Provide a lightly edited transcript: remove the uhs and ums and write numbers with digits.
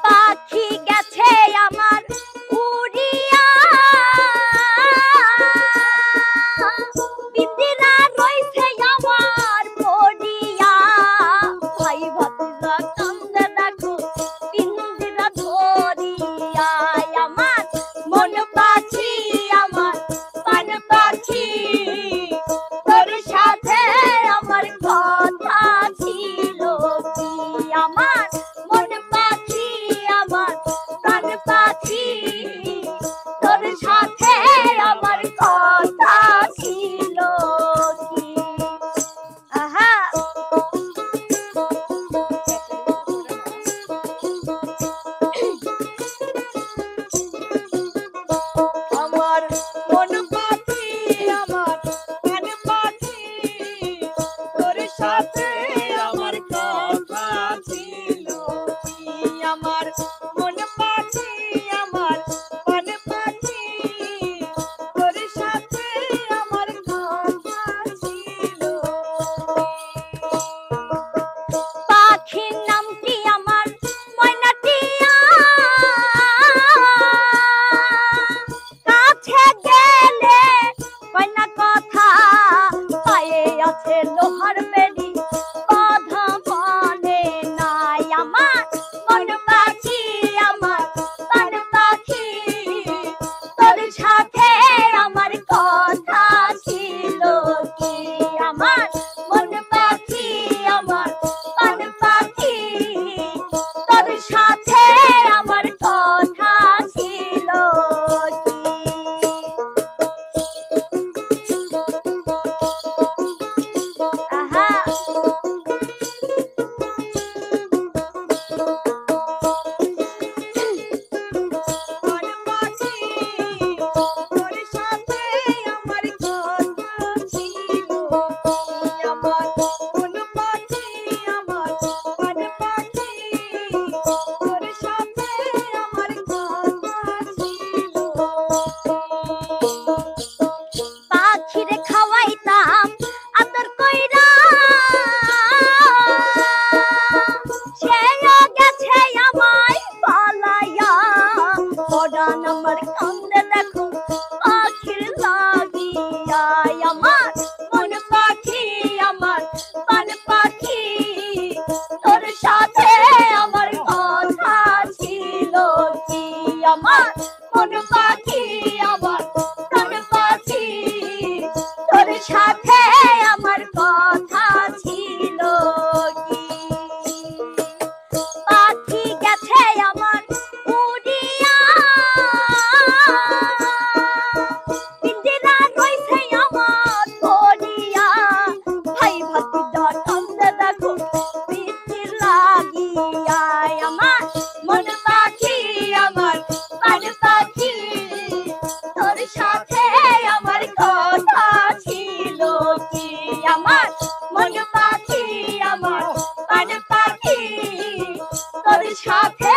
পাখি গেছে আমার উড়িয়া, পিঞ্জিরা রইছে আমার পড়িয়া। ভাই ভাতিজা কান্দে দেখো পিঞ্জিরা ধরিয়া। আমার মন পাখি আমার প্রাণ পাখি, তোর সাথে আমার কথা ছিল কি? আমার মন পাখি আমার প্রাণ পাখি, তোর সাথে আমার কথা ছিল কি? আহা আমার মন পাখি আমার প্রাণ পাখি, তোর সাথে আমার কথা ছিল কি? আমার মন পাখি আমার প্রাণ পাখি, তোর সাথে আমার কথা ছিল। পাখির নামটি আমার ময়নাটিয়া, কাছে গেলে ময়না কথা, পায়ে আছে লোহার বেড়ি বাঁধা মানে নাই। আমার মন পাখি আমার প্রাণ পাখি, তোর সাথে আমার কথা ছিল কি? আমার মন পাখি আমার প্রাণ পাখি, তোর সাথে আমার কথা ছিল কি? আহা মন পাখি তোর সাথে আমার কথা ছিল কি? আমার মন পাখি আমার প্রাণ পাখি, তোর সাথে আমার কথা ছিল। পাখিরে খাওয়াইতাম আদর কইরা, সেও গেছে আমায় পালাইয়া। পরাণ আমার কান্দে দেখো পাখির লাগিয়া। আমার মন পাখি আমার প্রাণ পাখি, তোর সাথে আমার কথা ছিল কি? আমার মন পাখি আমার প্রাণ পাখি, তোর সাথে আমার কথা ছিল কি? পাখি গেছে আমার উড়িয়া, পিঞ্জিরা রইছে আমার পড়িয়া। ভাই ভাতিজা কান্দে দেখো পিঞ্জির লাগিয়া। আমার মন পাখি আমার প্রাণ পাখি, তোর সাথে আমার কথা ছিল কি? আমার মন পাখি আমার প্রাণ পাখি, তোর সাথে